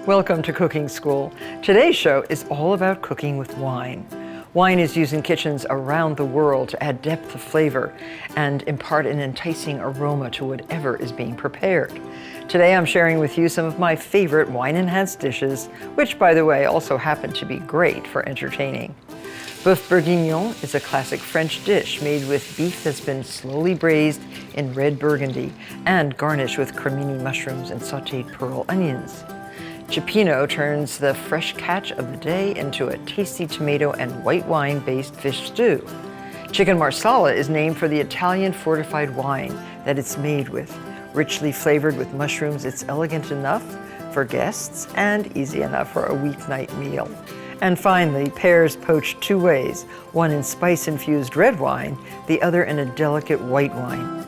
Welcome to Cooking School. Today's show is all about cooking with wine. Wine is used in kitchens around the world to add depth of flavor and impart an enticing aroma to whatever is being prepared. Today I'm sharing with you some of my favorite wine-enhanced dishes, which, by the way, also happen to be great for entertaining. Boeuf bourguignon is a classic French dish made with beef that's been slowly braised in red Burgundy and garnished with cremini mushrooms and sautéed pearl onions. Cioppino turns the fresh catch of the day into a tasty tomato and white wine-based fish stew. Chicken Marsala is named for the Italian fortified wine that it's made with. Richly flavored with mushrooms, it's elegant enough for guests and easy enough for a weeknight meal. And finally, pears poached two ways, one in spice-infused red wine, the other in a delicate white wine.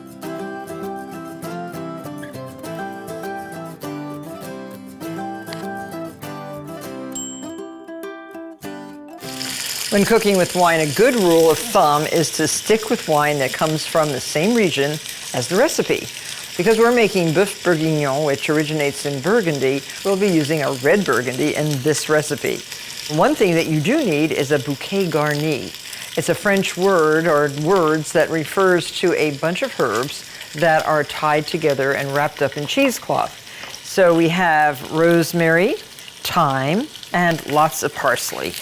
When cooking with wine, a good rule of thumb is to stick with wine that comes from the same region as the recipe. Because we're making Boeuf bourguignon, which originates in Burgundy, we'll be using a red Burgundy in this recipe. One thing that you do need is a bouquet garni. It's a French word or words that refers to a bunch of herbs that are tied together and wrapped up in cheesecloth. So we have rosemary, thyme, and lots of parsley.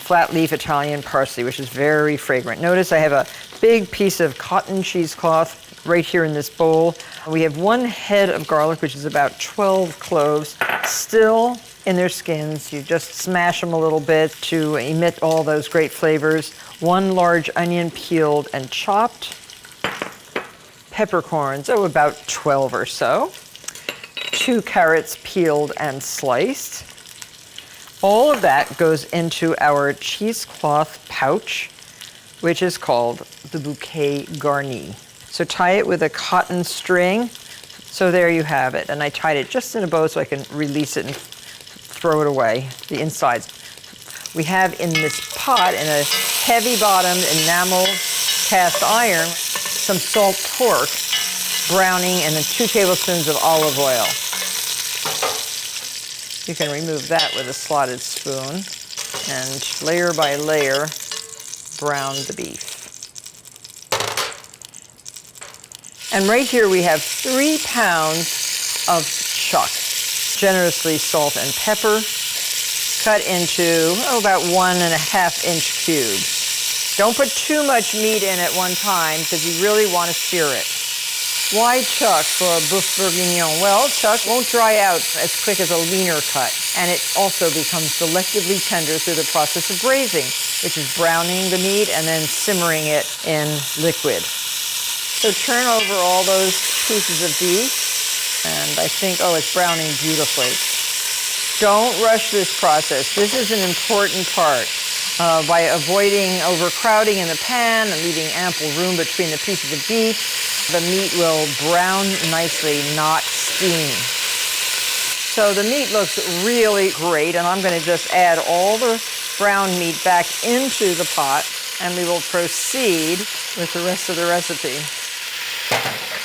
Flat leaf Italian parsley, which is very fragrant. Notice I have a big piece of cotton cheesecloth right here in this bowl. We have one head of garlic, which is about 12 cloves, still in their skins. You just smash them a little bit to emit all those great flavors. One large onion peeled and chopped. Peppercorns, about 12 or so. 2 carrots peeled and sliced. All of that goes into our cheesecloth pouch, which is called the bouquet garni. So tie it with a cotton string. So there you have it. And I tied it just in a bow so I can release it and throw it away, the insides. We have in this pot, in a heavy-bottomed enamel cast iron, some salt pork, browning, and then 2 tablespoons of olive oil. You can remove that with a slotted spoon and layer by layer brown the beef. And right here we have 3 pounds of chuck, generously salt and pepper, cut into about 1.5-inch cubes. Don't put too much meat in at one time because you really want to sear it. Why chuck for Boeuf bourguignon? Well, chuck won't dry out as quick as a leaner cut, and it also becomes selectively tender through the process of braising, which is browning the meat and then simmering it in liquid. So turn over all those pieces of beef, and I think, it's browning beautifully. Don't rush this process. This is an important part. By avoiding overcrowding in the pan and leaving ample room between the pieces of beef, the meat will brown nicely, not steam. So the meat looks really great, and I'm going to just add all the brown meat back into the pot, and we will proceed with the rest of the recipe.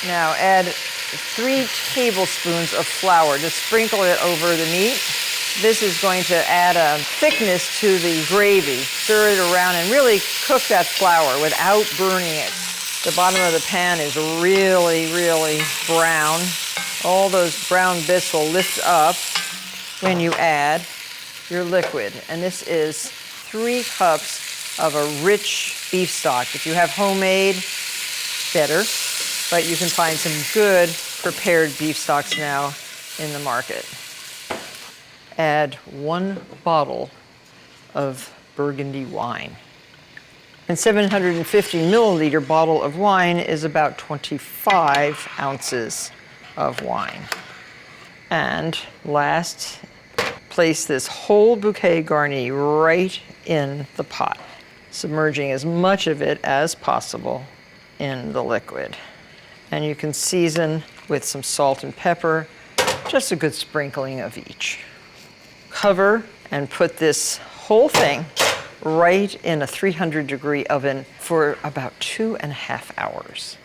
Now add 3 tablespoons of flour. Just sprinkle it over the meat. This is going to add a thickness to the gravy. Stir it around and really cook that flour without burning it. The bottom of the pan is really, really brown. All those brown bits will lift up when you add your liquid. And this is 3 cups of a rich beef stock. If you have homemade, better. But you can find some good prepared beef stocks now in the market. Add 1 bottle of Burgundy wine. A 750 milliliter bottle of wine is about 25 ounces of wine. And last, place this whole bouquet garni right in the pot, submerging as much of it as possible in the liquid. And you can season with some salt and pepper, just a good sprinkling of each. Cover and put this whole thing right in a 300-degree oven for about 2.5 hours.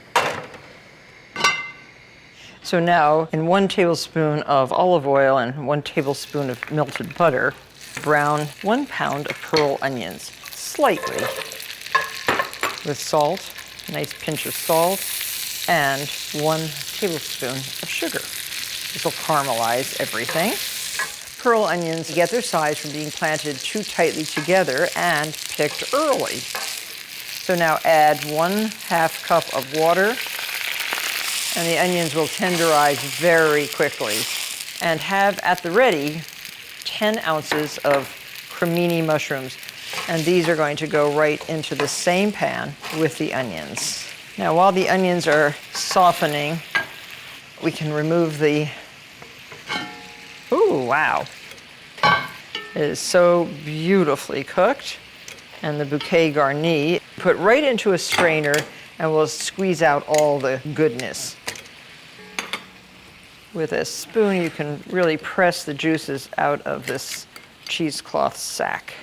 So now, in 1 tablespoon of olive oil and 1 tablespoon of melted butter, brown 1 pound of pearl onions, slightly, with salt, a nice pinch of salt, and 1 tablespoon of sugar. This will caramelize everything. Pearl onions get their size from being planted too tightly together and picked early. So now add 1/2 cup of water, and the onions will tenderize very quickly. And have at the ready 10 ounces of cremini mushrooms. And these are going to go right into the same pan with the onions. Now, while the onions are softening, we can remove the, ooh, wow. It is so beautifully cooked. And the bouquet garni, put right into a strainer and we'll squeeze out all the goodness. With a spoon, you can really press the juices out of this cheesecloth sack.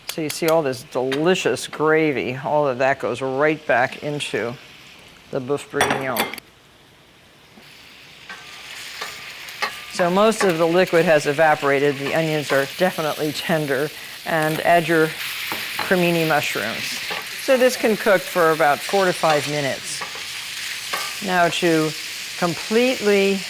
So you see all this delicious gravy, all of that goes right back into the boeuf bourguignon. So most of the liquid has evaporated, the onions are definitely tender, and add your cremini mushrooms. So this can cook for about 4 to 5 minutes. Now to completely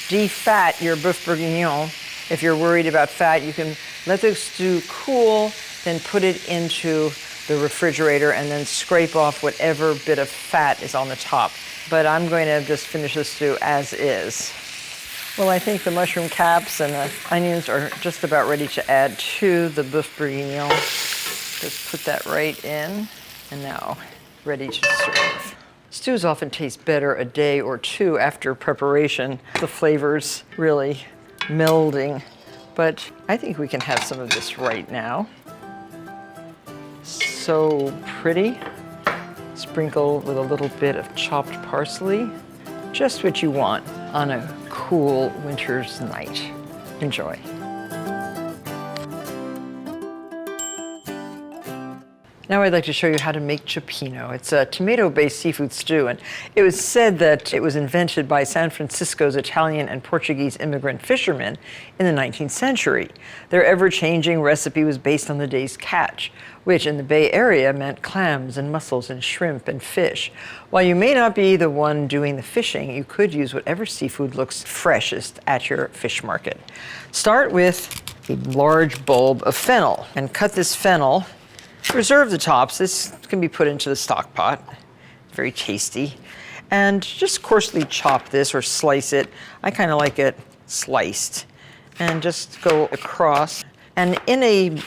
defat your boeuf bourguignon, if you're worried about fat, you can let the stew cool, then put it into the refrigerator and then scrape off whatever bit of fat is on the top. But I'm going to just finish the stew as is. Well, I think the mushroom caps and the onions are just about ready to add to the boeuf bourguignon. Just put that right in, and now ready to serve. Stews often taste better a day or 2 after preparation, the flavors really melding. But I think we can have some of this right now. So pretty. Sprinkle with a little bit of chopped parsley. Just what you want on a cool winter's night. Enjoy. Now I'd like to show you how to make cioppino. It's a tomato-based seafood stew, and it was said that it was invented by San Francisco's Italian and Portuguese immigrant fishermen in the 19th century. Their ever-changing recipe was based on the day's catch, which in the Bay Area meant clams and mussels and shrimp and fish. While you may not be the one doing the fishing, you could use whatever seafood looks freshest at your fish market. Start with a large bulb of fennel and cut this fennel. Reserve the tops. This can be put into the stock pot. Very tasty. And just coarsely chop this or slice it. I kind of like it sliced. And just go across. And in a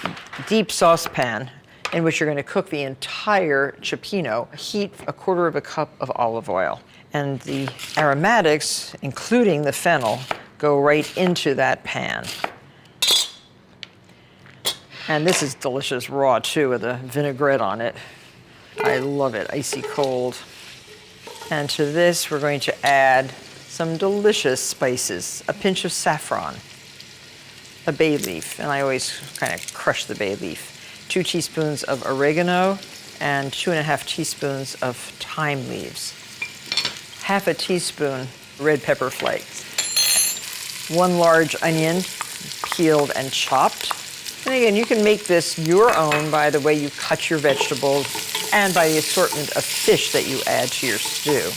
deep saucepan in which you're going to cook the entire cioppino, heat 1/4 cup of olive oil. And the aromatics, including the fennel, go right into that pan. And this is delicious raw too, with a vinaigrette on it. I love it, icy cold. And to this, we're going to add some delicious spices, a pinch of saffron, a bay leaf, and I always kind of crush the bay leaf, 2 teaspoons of oregano, and 2½ teaspoons of thyme leaves, 1/2 teaspoon red pepper flakes, 1 large onion, peeled and chopped. And again, you can make this your own by the way you cut your vegetables and by the assortment of fish that you add to your stew.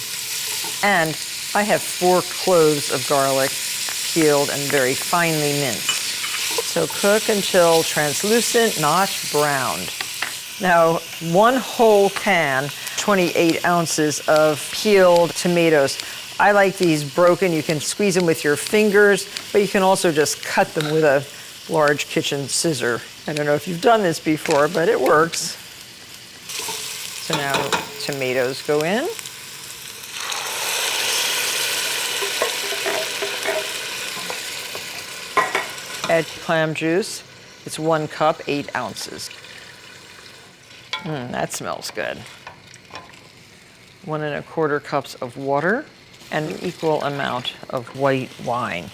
And I have 4 cloves of garlic, peeled and very finely minced. So cook until translucent, not browned. Now, 1 whole can, 28 ounces of peeled tomatoes. I like these broken. You can squeeze them with your fingers, but you can also just cut them with a large kitchen scissor. I don't know if you've done this before, but it works. So now tomatoes go in. Add clam juice. It's 1 cup, 8 ounces. That smells good. 1 1/4 cups of water and an equal amount of white wine.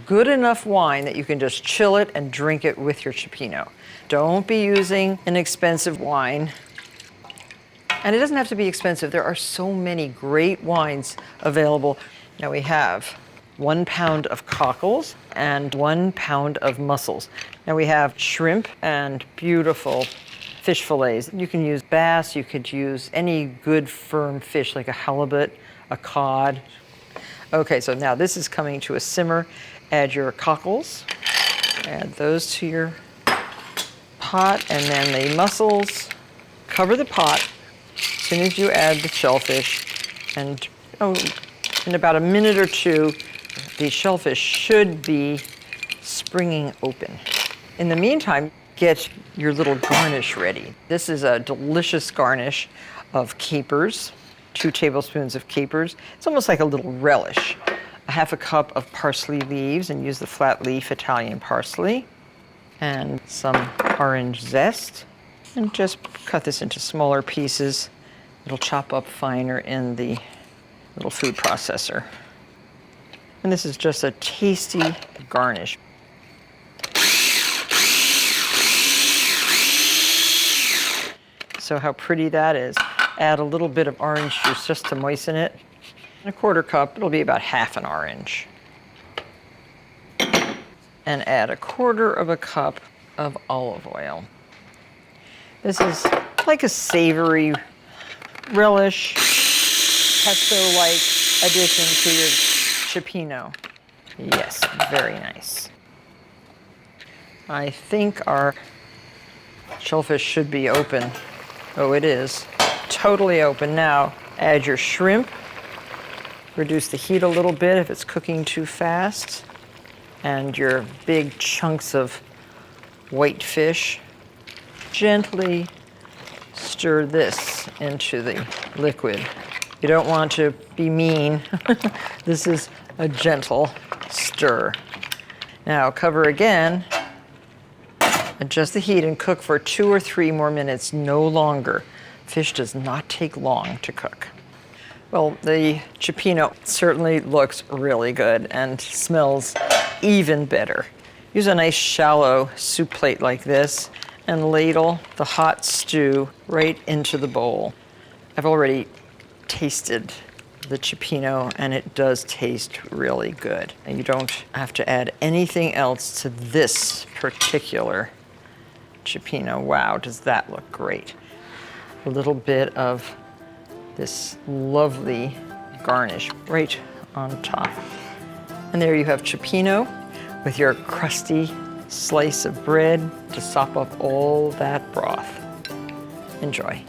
Good enough wine that you can just chill it and drink it with your cioppino. Don't be using an expensive wine. And it doesn't have to be expensive. There are so many great wines available. Now we have 1 pound of cockles and 1 pound of mussels. Now we have shrimp and beautiful fish fillets. You can use bass, you could use any good firm fish like a halibut, a cod. Okay, so now this is coming to a simmer. Add your cockles, add those to your pot, and then the mussels. Cover the pot as soon as you add the shellfish, and in about a minute or two, the shellfish should be springing open. In the meantime, get your little garnish ready. This is a delicious garnish of capers, 2 tablespoons of capers. It's almost like a little relish. A half a cup of parsley leaves, and use the flat leaf Italian parsley, and some orange zest. And just cut this into smaller pieces. It'll chop up finer in the little food processor. And this is just a tasty garnish. So how pretty that is. Add a little bit of orange juice just to moisten it. A 1/4 cup, it'll be about half an orange. And add a 1/4 cup of olive oil. This is like a savory relish, pesto-like addition to your Cioppino. Yes, very nice. I think our shellfish should be open. Oh, it is. Totally open. Now, add your shrimp. Reduce the heat a little bit if it's cooking too fast. And your big chunks of white fish. Gently stir this into the liquid. You don't want to be mean. This is a gentle stir. Now cover again, adjust the heat, and cook for 2 or 3 more minutes, no longer. Fish does not take long to cook. Well, the Cioppino certainly looks really good and smells even better. Use a nice shallow soup plate like this and ladle the hot stew right into the bowl. I've already tasted the Cioppino, and it does taste really good. And you don't have to add anything else to this particular Cioppino. Wow, does that look great. A little bit of this lovely garnish right on top. And there you have Cioppino with your crusty slice of bread to sop up all that broth. Enjoy.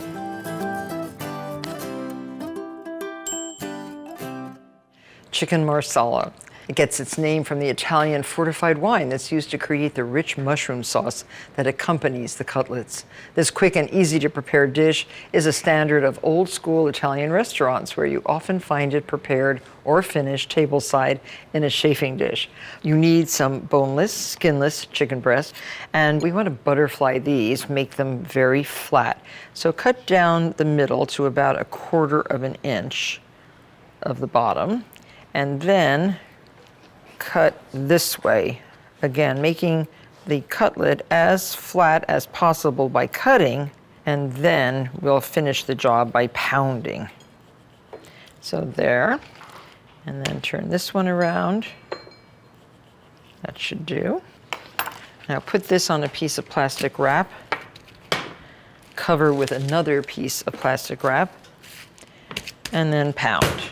Chicken Marsala. It gets its name from the Italian fortified wine that's used to create the rich mushroom sauce that accompanies the cutlets. This quick and easy to prepare dish is a standard of old school Italian restaurants, where you often find it prepared or finished tableside in a chafing dish. You need some boneless, skinless chicken breasts, and we want to butterfly these, make them very flat. So cut down the middle to about 1/4 inch of the bottom, and then cut this way, again making the cutlet as flat as possible by cutting, and then we'll finish the job by pounding. So there, and then turn this one around. That should do. Now put this on a piece of plastic wrap, cover with another piece of plastic wrap, and then pound.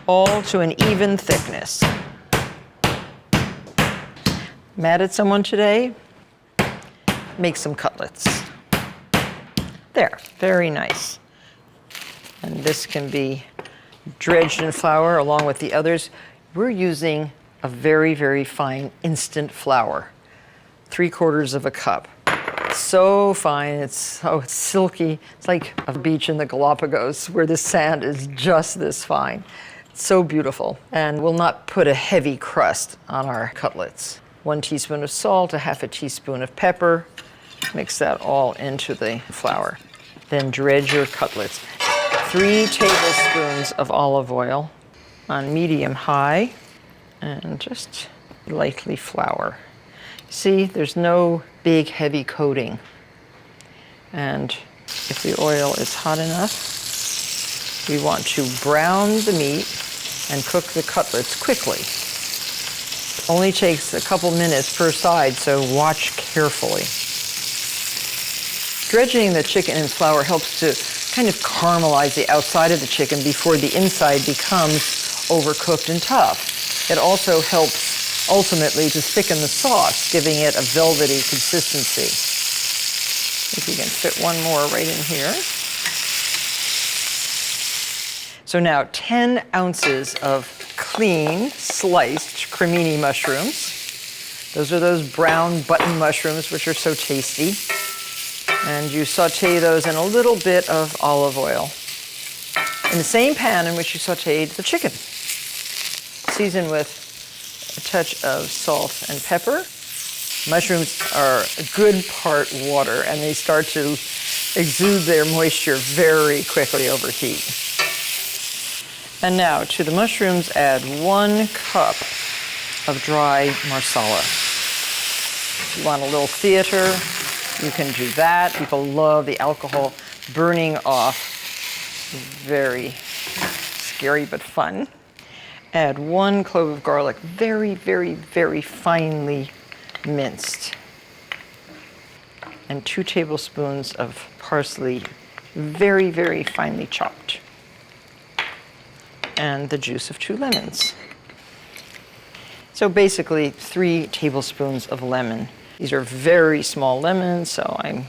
All to an even thickness. Mad at someone today? Make some cutlets. There, very nice. And this can be dredged in flour along with the others. We're using a very, very fine instant flour, 3/4 cup. So fine, it's so silky. It's like a beach in the Galapagos where the sand is just this fine. So beautiful, and we'll not put a heavy crust on our cutlets. 1 teaspoon of salt, 1/2 teaspoon of pepper. Mix that all into the flour. Then dredge your cutlets. 3 tablespoons of olive oil on medium-high, and just lightly flour. See, there's no big heavy coating. And if the oil is hot enough, we want to brown the meat and cook the cutlets quickly. Only takes a couple minutes per side, so watch carefully. Dredging the chicken in flour helps to kind of caramelize the outside of the chicken before the inside becomes overcooked and tough. It also helps ultimately to thicken the sauce, giving it a velvety consistency. If you can fit one more right in here. So now 10 ounces of clean, sliced cremini mushrooms. Those are those brown button mushrooms, which are so tasty. And you saute those in a little bit of olive oil in the same pan in which you sauteed the chicken. Season with a touch of salt and pepper. Mushrooms are a good part water, and they start to exude their moisture very quickly over heat. And now to the mushrooms, add 1 cup of dry Marsala. If you want a little theater, you can do that. People love the alcohol burning off. Very scary but fun. Add 1 clove of garlic, very, very, very finely minced. And 2 tablespoons of parsley, very, very finely chopped. And the juice of 2 lemons. So basically 3 tablespoons of lemon. These are very small lemons, so I'm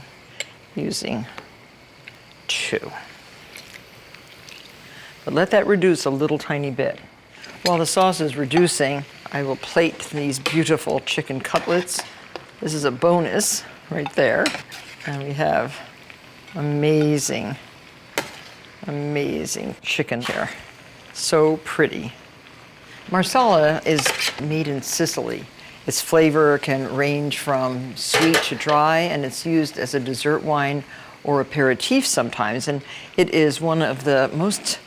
using 2. But let that reduce a little tiny bit. While the sauce is reducing, I will plate these beautiful chicken cutlets. This is a bonus right there. And we have amazing, amazing chicken here. So pretty. Marsala is made in Sicily. Its flavor can range from sweet to dry, and it's used as a dessert wine or aperitif sometimes, and it is one of the most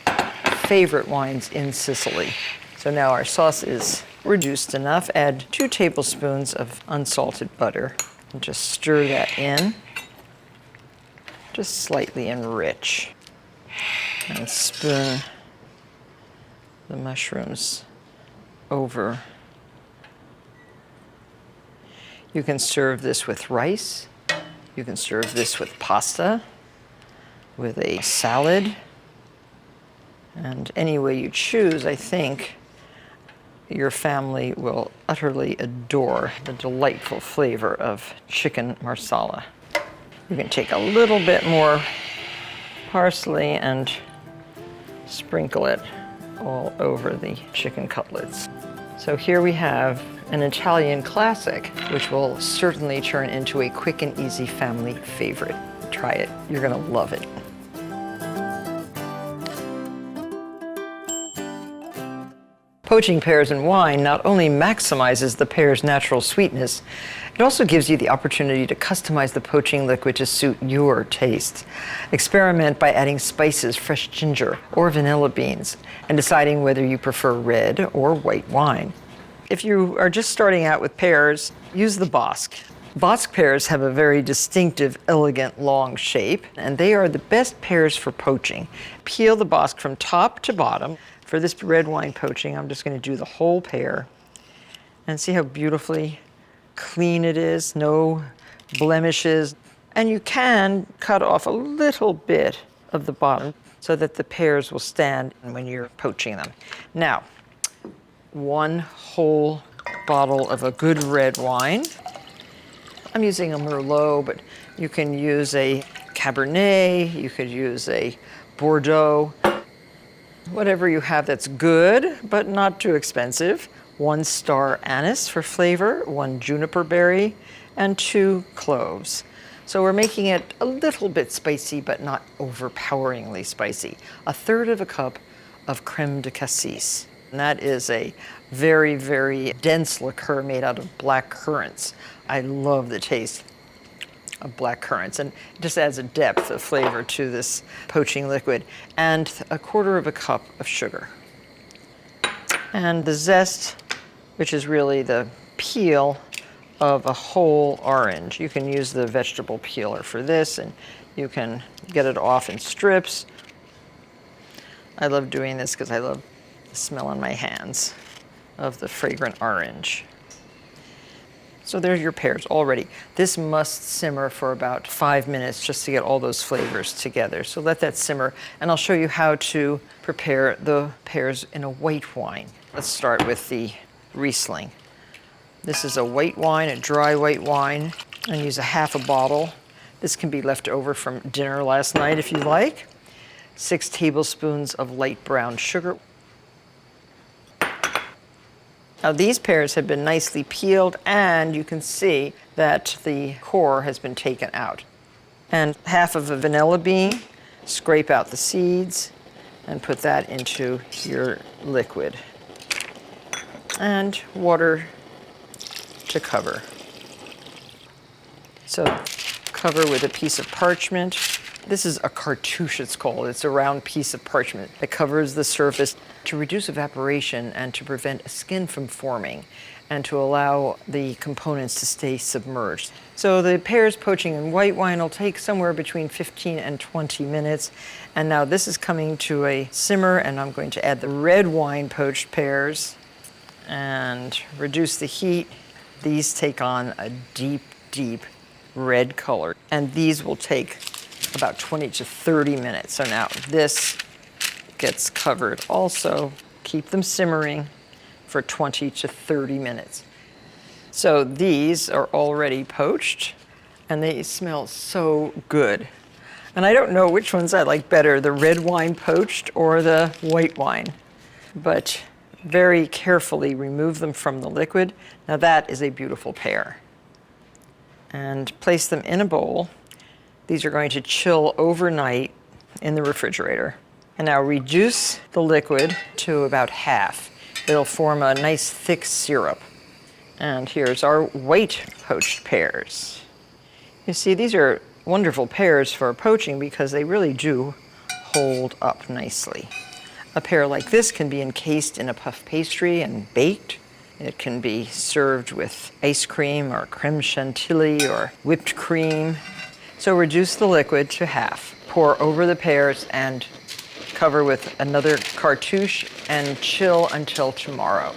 favorite wines in Sicily. So now our sauce is reduced enough. Add 2 tablespoons of unsalted butter and just stir that in. Just slightly enrich. And spoon the mushrooms over. You can serve this with rice. You can serve this with pasta, with a salad. And any way you choose, I think your family will utterly adore the delightful flavor of chicken marsala. You can take a little bit more parsley and sprinkle it all over the chicken cutlets. So here we have an Italian classic, which will certainly turn into a quick and easy family favorite. Try it, you're gonna love it. Poaching pears in wine not only maximizes the pear's natural sweetness, it also gives you the opportunity to customize the poaching liquid to suit your taste. Experiment by adding spices, fresh ginger, or vanilla beans, and deciding whether you prefer red or white wine. If you are just starting out with pears, use the Bosc. Bosc pears have a very distinctive, elegant, long shape, and they are the best pears for poaching. Peel the Bosc from top to bottom. For this red wine poaching, I'm just going to do the whole pear. And see how beautifully clean it is, no blemishes. And you can cut off a little bit of the bottom so that the pears will stand when you're poaching them. Now, 1 whole bottle of a good red wine. I'm using a Merlot, but you can use a Cabernet, you could use a Bordeaux, whatever you have that's good, but not too expensive. 1 star anise for flavor, 1 juniper berry, and 2 cloves. So we're making it a little bit spicy, but not overpoweringly spicy. 1/3 cup of creme de cassis. And that is a very, very dense liqueur made out of black currants. I love the taste of black currants, and it just adds a depth of flavor to this poaching liquid. And 1/4 cup of sugar. And the zest, which is really the peel of a whole orange. You can use the vegetable peeler for this, and you can get it off in strips. I love doing this because I love the smell on my hands of the fragrant orange. So there's your pears already. This must simmer for about 5 minutes just to get all those flavors together. So let that simmer, and I'll show you how to prepare the pears in a white wine. Let's start with the Riesling. This is a white wine, a dry white wine, and use a half a bottle. This can be left over from dinner last night if you like. 6 tablespoons of light brown sugar. Now these pears have been nicely peeled, and you can see that the core has been taken out. And half of a vanilla bean, scrape out the seeds and put that into your liquid. And water to cover. So cover with a piece of parchment. This is a cartouche, it's called. It's a round piece of parchment that covers the surface to reduce evaporation and to prevent skin from forming and to allow the components to stay submerged. So the pears poaching in white wine will take somewhere between 15 and 20 minutes. And now this is coming to a simmer, and I'm going to add the red wine poached pears and reduce the heat. These take on a deep, deep red color, and these will take about 20 to 30 minutes. So now this gets covered also. Keep them simmering for 20 to 30 minutes. So these are already poached, and they smell so good. And I don't know which ones I like better, the red wine poached or the white wine, but very carefully remove them from the liquid. Now that is a beautiful pear. And place them in a bowl. These are going to chill overnight in the refrigerator. And now reduce the liquid to about half. It'll form a nice thick syrup. And here's our white poached pears. You see, these are wonderful pears for poaching because they really do hold up nicely. A pear like this can be encased in a puff pastry and baked. It can be served with ice cream or creme chantilly or whipped cream. So reduce the liquid to half. Pour over the pears and cover with another cartouche and chill until tomorrow.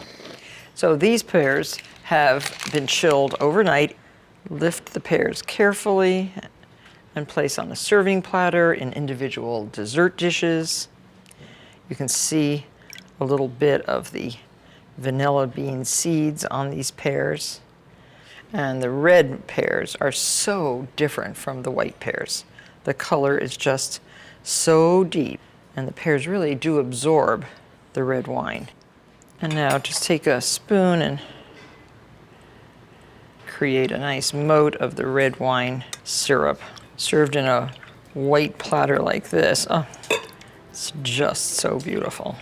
So these pears have been chilled overnight. Lift the pears carefully and place on a serving platter in individual dessert dishes. You can see a little bit of the vanilla bean seeds on these pears. And the red pears are so different from the white pears. The color is just so deep, and the pears really do absorb the red wine. And now just take a spoon and create a nice moat of the red wine syrup. Served in a white platter like this. Oh, it's just so beautiful.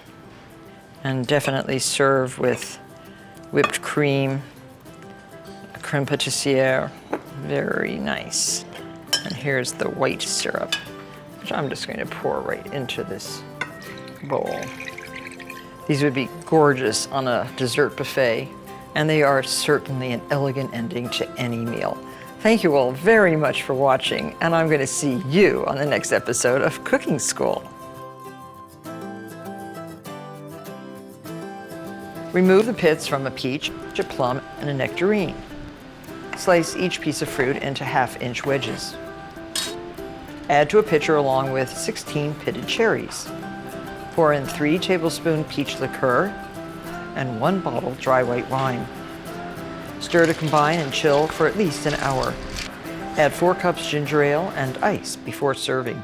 And definitely serve with whipped cream, creme pâtissière, very nice. And here's the white syrup, which I'm just going to pour right into this bowl. These would be gorgeous on a dessert buffet, and they are certainly an elegant ending to any meal. Thank you all very much for watching, and I'm going to see you on the next episode of Cooking School. Remove the pits from a peach, a plum, and a nectarine. Slice each piece of fruit into half-inch wedges. Add to a pitcher along with 16 pitted cherries. Pour in 3 tablespoons peach liqueur and 1 bottle dry white wine. Stir to combine and chill for at least an hour. Add 4 cups ginger ale and ice before serving.